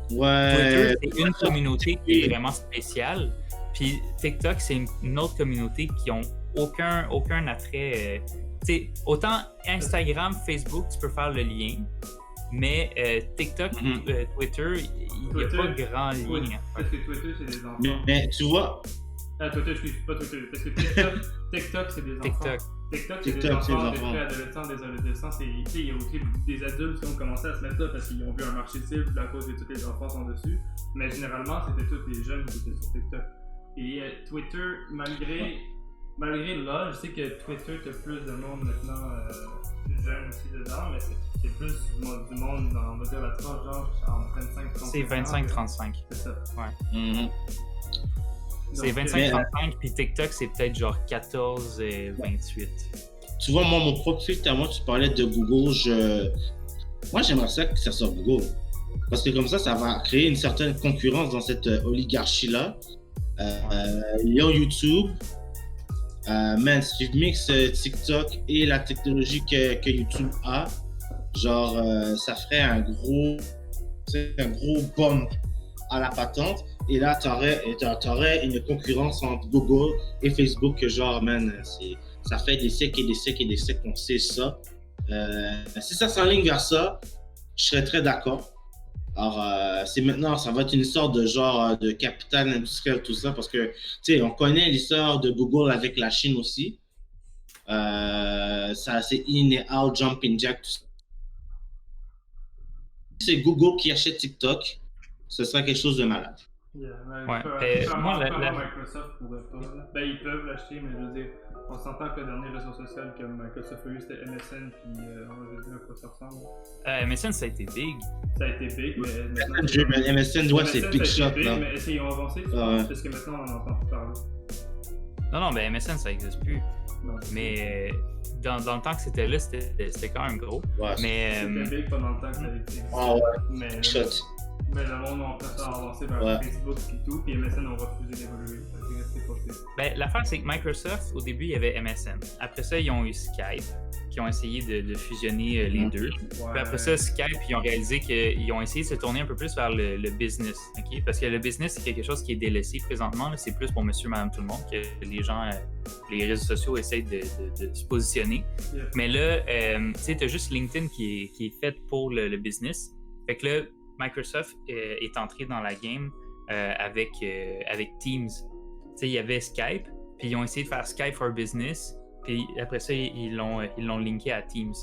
Twitter, c'est une communauté qui est vraiment spéciale. Puis TikTok, c'est une autre communauté qui ont aucun attrait. Autant Instagram, Facebook, tu peux faire le lien, mais TikTok, Twitter, il n'y a pas grand lien. Parce que Twitter, c'est des enfants. Mais tu vois... Twitter, excuse, pas Twitter. Parce que TikTok, c'est des enfants. TikTok, c'est des enfants, des préadolescents, des adolescents. Il y a aussi des adultes qui ont commencé à se mettre là parce qu'ils ont vu un marché cible à cause de tous les enfants sont dessus. Mais généralement, c'était tous les jeunes qui étaient sur TikTok. Et Twitter, malgré là, je sais que Twitter, t'as plus de monde maintenant, plus jeune aussi dedans, mais c'est plus du monde dans, on va dire, la tranche genre en 25-35. C'est 25-35. C'est ça. Ouais. C'est 25-35, puis TikTok, c'est peut-être genre 14 et 28. Tu vois, moi, mon profil, à moi, tu parlais de Google, moi, j'aimerais ça que ça soit Google. Parce que comme ça va créer une certaine concurrence dans cette oligarchie-là. Il y a YouTube. Si tu mixes TikTok et la technologie que YouTube a, genre, ça ferait un gros bump à la patente. Et là, tu aurais une concurrence entre Google et Facebook que genre, ça fait des siècles et des siècles et des siècles qu'on sait ça. Si ça s'enligne vers ça, je serais très d'accord. Alors, c'est maintenant, ça va être une sorte de genre de capital industriel, tout ça, parce que, tu sais, on connaît l'histoire de Google avec la Chine aussi. Ça, c'est in et out, jumping jack, tout ça. Si c'est Google qui achète TikTok, ce serait quelque chose de malade. Moi, Microsoft pourrait pas. Ben, ils peuvent l'acheter, mais je veux dire, on s'entend que le dernier réseau social que Microsoft a eu, c'était MSN, puis on va dire à quoi ça ressemble. MSN, ça a été big. Ça a été big, mais MSN, ouais, c'est big shot. Big, mais ils ont avancé, parce que maintenant, on n'en entend plus parler. Non, ben MSN, ça n'existe plus. Non, mais dans le temps que c'était là, c'était quand même gros. Ouais, c'était big pendant le temps que ça existait. Ah ouais, big shot. Mais le monde a fait ça avancer vers Facebook et tout, puis MSN ont refusé d'évoluer. Ben, l'affaire, c'est que Microsoft, au début, il y avait MSN. Après ça, ils ont eu Skype, qui ont essayé de fusionner les deux. Ouais. Puis après ça, Skype, ils ont réalisé qu'ils ont essayé de se tourner un peu plus vers le business. Okay? Parce que le business, c'est quelque chose qui est délaissé présentement. Là. C'est plus pour monsieur, madame, tout le monde que les gens, les réseaux sociaux essayent de se positionner. Yeah. Mais là, tu sais, tu as juste LinkedIn qui est fait pour le business. Fait que là, Microsoft est entré dans la game avec Teams. Tu sais, il y avait Skype, puis ils ont essayé de faire Skype for Business. Puis après ça, ils l'ont linké à Teams.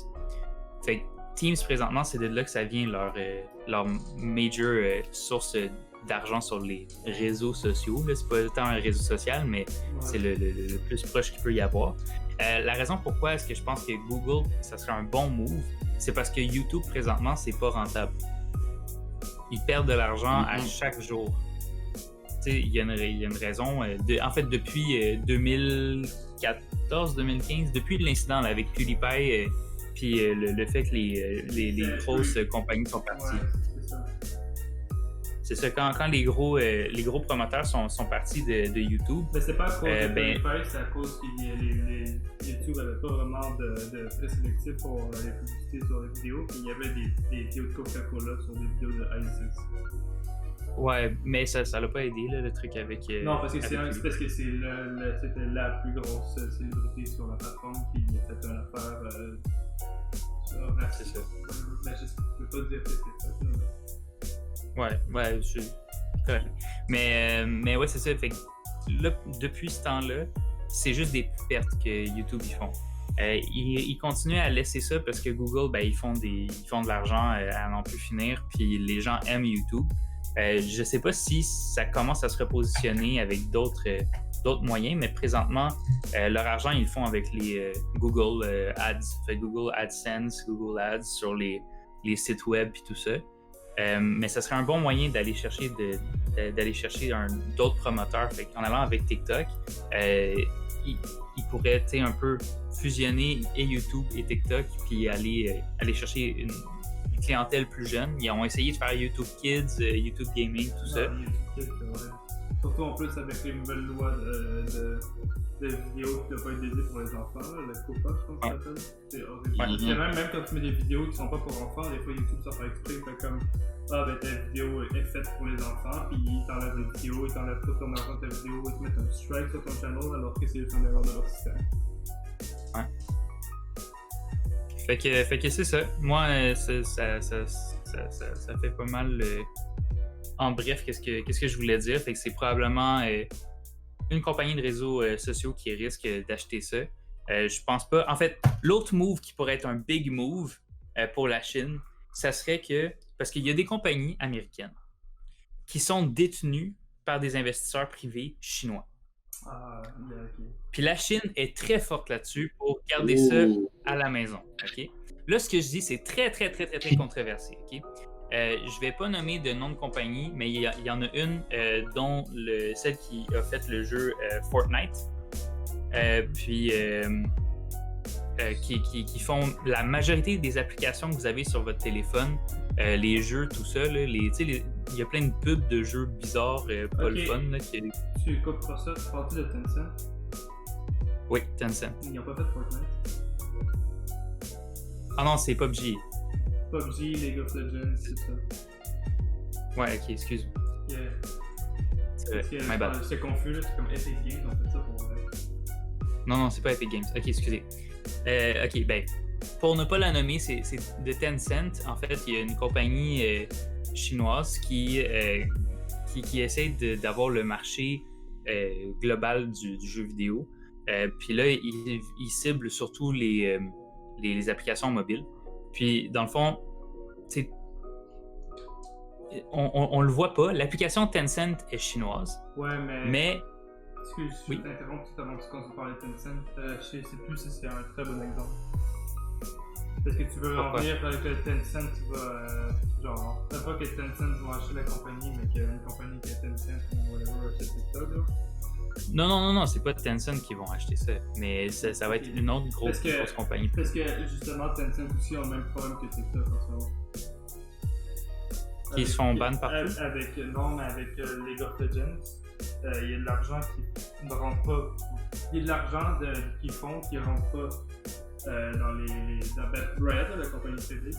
Fait que Teams, présentement, c'est de là que ça vient leur major source d'argent sur les réseaux sociaux. Là, c'est pas tant un réseau social, mais c'est le plus proche qu'il peut y avoir. La raison pourquoi est-ce que je pense que Google, ça serait un bon move, c'est parce que YouTube, présentement, c'est pas rentable. Ils perdent de l'argent à chaque jour. Tu sais, il y a une raison. En fait, depuis 2014-2015, depuis l'incident là, avec PewDiePie, puis le fait que les grosses compagnies sont parties. Ouais, c'est ça. C'est ça, quand les gros promoteurs sont partis de YouTube. Mais c'est pas à cause de PewDiePie, c'est à cause que YouTube n'avait pas vraiment de présélectif pour les publicités sur les vidéos. Puis il y avait des vidéos de Coca-Cola sur des vidéos de ISIS. Ouais, mais ça l'a pas aidé, là, le truc avec. Non, parce que c'était la plus grosse célébrité sur la plateforme qui a fait une affaire. C'est ça. Mais je peux pas dire que c'est ça. Ouais, c'est correct. Mais ouais, c'est ça. Fait que là, depuis ce temps-là, c'est juste des pertes que YouTube ils font. Ils continuent à laisser ça parce que Google, ben, ils font de l'argent à n'en plus finir, puis les gens aiment YouTube. Je sais pas si ça commence à se repositionner avec d'autres moyens, mais présentement, leur argent, ils le font avec les Google Ads, fait Google AdSense, Google Ads sur les sites web et tout ça. Mais ça serait un bon moyen d'aller chercher d'autres promoteurs. Fait en allant avec TikTok, ils pourraient un peu fusionner et YouTube et TikTok, puis aller chercher une clientèle plus jeune. Ils ont essayé de faire YouTube Kids, YouTube Gaming, tout ça. YouTube Kids, ouais. Surtout en plus avec les nouvelles lois de vidéos qui ne doivent pas être dédiées pour les enfants, là, la COPA, je pense que ça s'appelle. C'est horrible. Même quand tu mets des vidéos qui ne sont pas pour enfants, des fois YouTube ça fait exprès, fait comme ta vidéo est faite pour les enfants, puis ils t'enlèvent les vidéos, ils t'enlèvent tout ton argent de ta vidéo, ils te mettent un strike sur ton channel alors que c'est juste une erreur de leur système. Ouais. Fait que c'est ça. Moi, ça fait pas mal. En bref, qu'est-ce que je voulais dire? Fait que c'est probablement une compagnie de réseaux sociaux qui risque d'acheter ça. Je pense pas. En fait, l'autre move qui pourrait être un big move pour la Chine, ça serait que. Parce qu'il y a des compagnies américaines qui sont détenues par des investisseurs privés chinois. Ah, ok. Puis la Chine est très forte là-dessus pour garder ça à la maison. Okay? Là, ce que je dis, c'est très, très, très, très, très controversé. Okay? Je vais pas nommer de nom de compagnie, mais il y en a une dont celle qui a fait le jeu Fortnite, qui font la majorité des applications que vous avez sur votre téléphone, les jeux, tout ça. Il y a plein de pubs de jeux bizarres, pas le fun. Là, Tu coupes pas ça, tu parles de Tencent? Oui, Tencent. Ils n'ont pas fait Fortnite? Ah non, c'est PUBG. PUBG, League of Legends, c'est ça. Ouais, ok, excuse-moi. Yeah. C'est vrai, my bad. J'étais confus, là, c'est comme Epic Games, on fait ça pour vrai. Non, c'est pas Epic Games. Ok, excusez. Ok, ben, pour ne pas la nommer, c'est de Tencent. En fait, il y a une compagnie chinoise qui essaie d'avoir le marché global du jeu vidéo. Puis là, il cible surtout les applications mobiles. Puis, dans le fond, on le voit pas. L'application Tencent est chinoise. Ouais, mais excuse, je vais t'interrompre tout avant qu'on se parle de Tencent. Je sais plus si c'est un très bon exemple. Parce que tu veux en venir avec le Tencent, tu vas. Genre, c'est pas que Tencent va acheter la compagnie, mais qu'il y a une compagnie qui est Tencent ou whatever achète TikTok, là. Non, c'est pas Tencent qui vont acheter ça, mais ça va être une autre grosse compagnie. Parce que justement, Tencent aussi a le même problème que TikTok en ce moment. Qui se font ban partout? Avec League of Legends, il y a de l'argent qui ne rentre pas. Il y a de l'argent qu'ils font qui ne rentre pas Riot, la compagnie CD.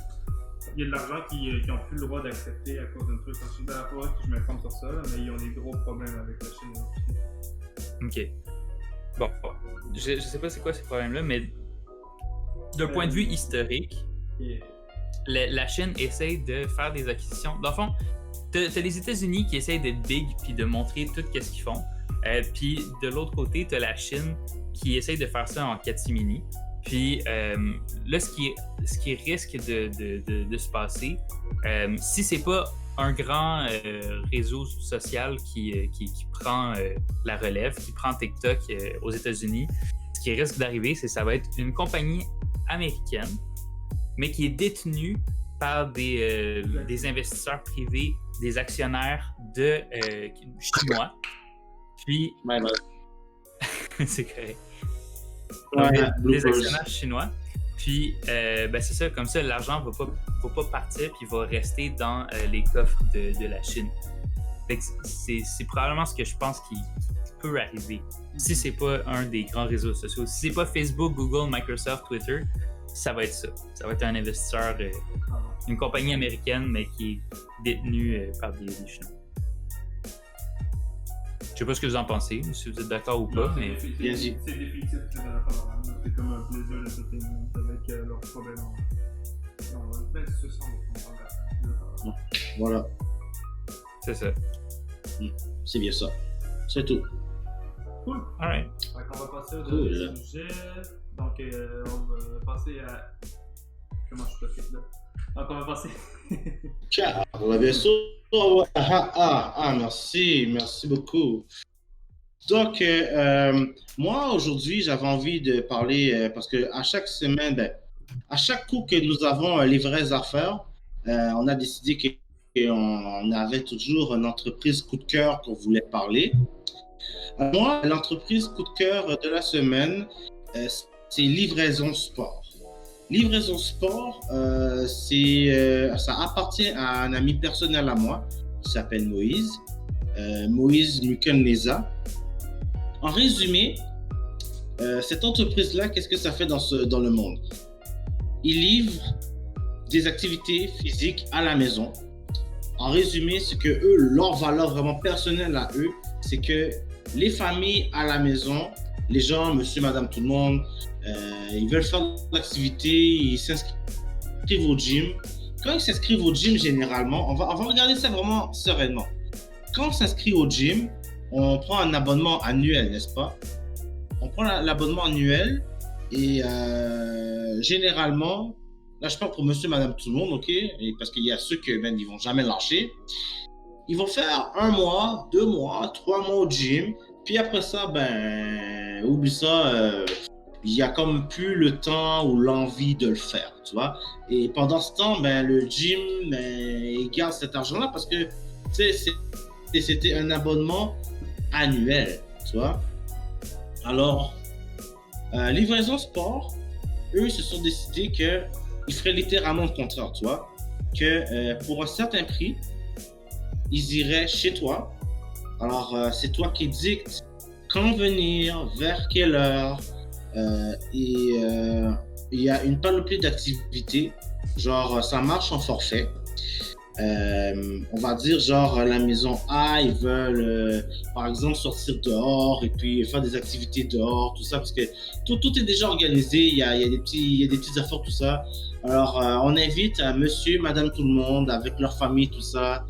Il y a de l'argent qui n'ont plus le droit d'accepter à cause d'un truc en Chine. Il faudrait que je m'informe sur ça, là, mais ils ont des gros problèmes avec la Chine. Ok. Bon, je sais pas c'est quoi ces problèmes-là, mais d'un point de vue historique, la Chine essaye de faire des acquisitions. Dans le fond, t'as les États-Unis qui essayent d'être big puis de montrer tout ce qu'ils font. Puis de l'autre côté, t'as la Chine qui essaye de faire ça en catimini. Puis là, ce qui risque de se passer, si c'est pas un grand réseau social qui prend la relève, qui prend TikTok aux États-Unis, ce qui risque d'arriver, c'est que ça va être une compagnie américaine, mais qui est détenue par des investisseurs privés, des actionnaires chinois. Puis, c'est correct. Donc, des actionnaires chinois. Puis, c'est ça, comme ça, l'argent va pas partir, puis va rester dans les coffres de la Chine. Fait que c'est probablement ce que je pense qui peut arriver. Si c'est pas un des grands réseaux sociaux, si c'est pas Facebook, Google, Microsoft, Twitter, ça va être ça. Ça va être un investisseur, une compagnie américaine, mais qui est détenue par des Chinois. Je sais pas ce que vous en pensez, si vous êtes d'accord ou pas, mais... C'est définitif que c'est de la favorable. C'est comme un plaisir d'entertainment avec leurs problèmes dans plein de situations. Voilà. C'est ça. C'est bien ça. C'est tout. Cool. Alright. Donc, on va passer au deuxième sujet. Donc, on va passer à... Comment je fais là? Donc, on va passer... Ciao, bien sûr. Merci beaucoup. Donc, moi, aujourd'hui, j'avais envie de parler, parce que à chaque semaine, à chaque coup que nous avons les vraies affaires, on a décidé qu'on avait toujours une entreprise coup de cœur qu'on voulait parler. Moi, l'entreprise coup de cœur de la semaine, c'est Livraison Sport. Livraison Sport, ça appartient à un ami personnel à moi qui s'appelle Moïse, Moïse Mukeneza. En résumé, cette entreprise-là, qu'est-ce que ça fait dans le monde? Il livre des activités physiques à la maison. En résumé, ce que eux, leur valeur vraiment personnelle à eux, c'est que les familles à la maison, les gens, monsieur, madame, tout le monde, ils veulent faire de l'activité, ils s'inscrivent au gym. Quand ils s'inscrivent au gym, généralement, on va regarder ça vraiment sereinement. Quand on s'inscrit au gym, on prend un abonnement annuel, n'est-ce pas? On prend l'abonnement annuel et généralement, là je parle pour monsieur, madame, tout le monde, ok? Et parce qu'il y a ceux qui ils vont jamais lâcher. Ils vont faire 1 mois, 2 mois, 3 mois au gym. Puis après ça, oublie ça, il n'y a comme plus le temps ou l'envie de le faire, tu vois. Et pendant ce temps, le gym, il garde cet argent-là parce que, tu sais, c'était un abonnement annuel, tu vois. Alors, Livraison Sport, eux, ils se sont décidés qu'ils feraient littéralement le contraire, tu vois. Que pour un certain prix, ils iraient chez toi. Alors, c'est toi qui dictes quand venir, vers quelle heure. Il y a une panoplie d'activités. Genre, ça marche en forfait. On va dire, genre, la maison A, ils veulent, par exemple, sortir dehors et puis faire des activités dehors, tout ça, parce que tout est déjà organisé. Il y a des petites affaires, tout ça. Alors, on invite monsieur, madame, tout le monde, avec leur famille, tout ça.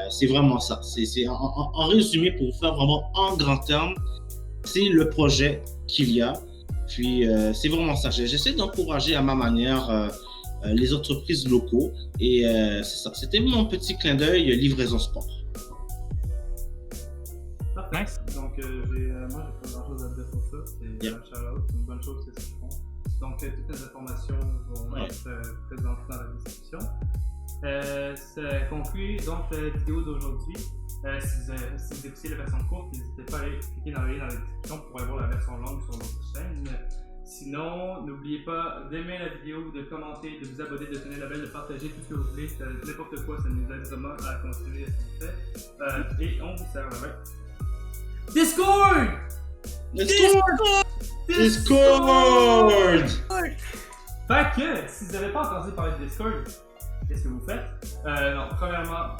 C'est vraiment ça. En résumé, pour vous faire vraiment en grand terme, c'est le projet qu'il y a. Puis, c'est vraiment ça. J'essaie d'encourager à ma manière les entreprises locaux. Et c'est ça. C'était mon petit clin d'œil Livraison Sport. Nice. Donc, moi, j'ai pas grand-chose à dire pour ça. C'est un shout-out. C'est une bonne chose, c'est ce qu'ils font. Donc, toutes les informations vont être présentes dans la description. Ça conclut donc la vidéo d'aujourd'hui. Si vous écoutez la version courte, n'hésitez pas à aller cliquer dans le lien dans la description pour aller voir la version longue sur notre chaîne. Sinon, n'oubliez pas d'aimer la vidéo, de commenter, de vous abonner, de tenir la belle, de partager tout ce que vous voulez. N'importe quoi, ça nous aide vraiment à continuer ce qu'on fait. Et on vous serre la main. Discord! Discord! Fait que, si vous n'avez pas entendu parler de Discord, qu'est-ce que vous faites? Non, premièrement,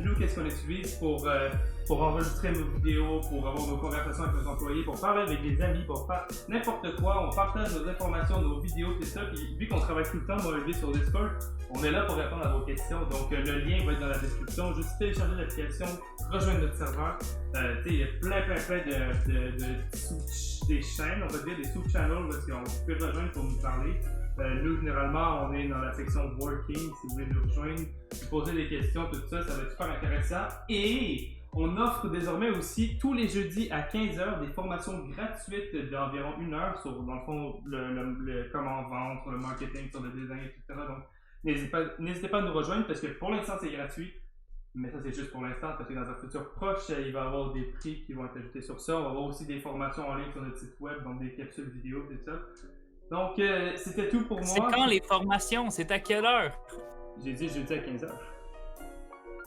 nous, qu'est-ce qu'on utilise pour enregistrer nos vidéos, pour avoir nos conversations avec nos employés, pour parler avec des amis, pour faire n'importe quoi. On partage nos informations, nos vidéos, tout ça. Puis vu qu'on travaille tout le temps, moi, élevé sur Discord, on est là pour répondre à vos questions. Donc, le lien va être dans la description. Juste télécharger l'application, rejoindre notre serveur. Il y a plein des chaînes, on va dire des sous-channels, parce qu'on peut rejoindre pour nous parler. Nous, généralement, on est dans la section Working, si vous voulez nous rejoindre, nous poser des questions, tout ça, ça va être super intéressant. Et on offre désormais aussi tous les jeudis à 15h des formations gratuites d'environ 1 heure sur, dans le fond, le comment vendre, sur le marketing, sur le design, etc. Donc, n'hésitez pas à nous rejoindre parce que pour l'instant, c'est gratuit. Mais ça, c'est juste pour l'instant parce que dans un futur proche, il va y avoir des prix qui vont être ajoutés sur ça. On va avoir aussi des formations en ligne sur notre site web, donc des capsules vidéo, tout ça. Donc, c'était tout pour moi. C'est quand les formations? C'est à quelle heure? J'ai dit jeudi à 15h.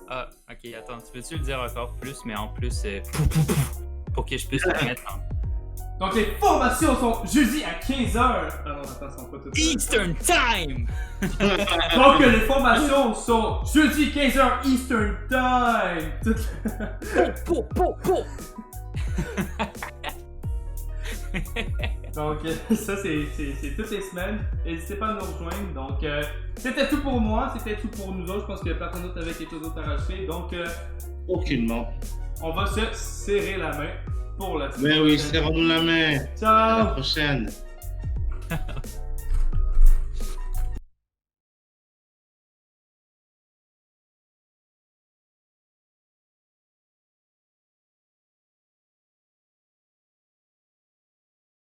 Ah, ok, attends, tu peux-tu le dire encore plus, mais en plus, pour que je puisse le mettre en... Donc, les formations sont jeudi à 15h. Ah non, attends, elles sont pas toutes. Eastern Time! Donc, les formations sont jeudi 15h Eastern Time. Donc, ça, c'est toutes les semaines. N'hésitez pas à nous rejoindre. Donc, c'était tout pour moi. C'était tout pour nous autres. Je pense que personne d'autre avait quelque chose d'autre à rajouter. Donc, Aucunement. on va se serrer la main pour la semaine Mais oui, prochaine. serrons-nous la main. Ciao! À la prochaine.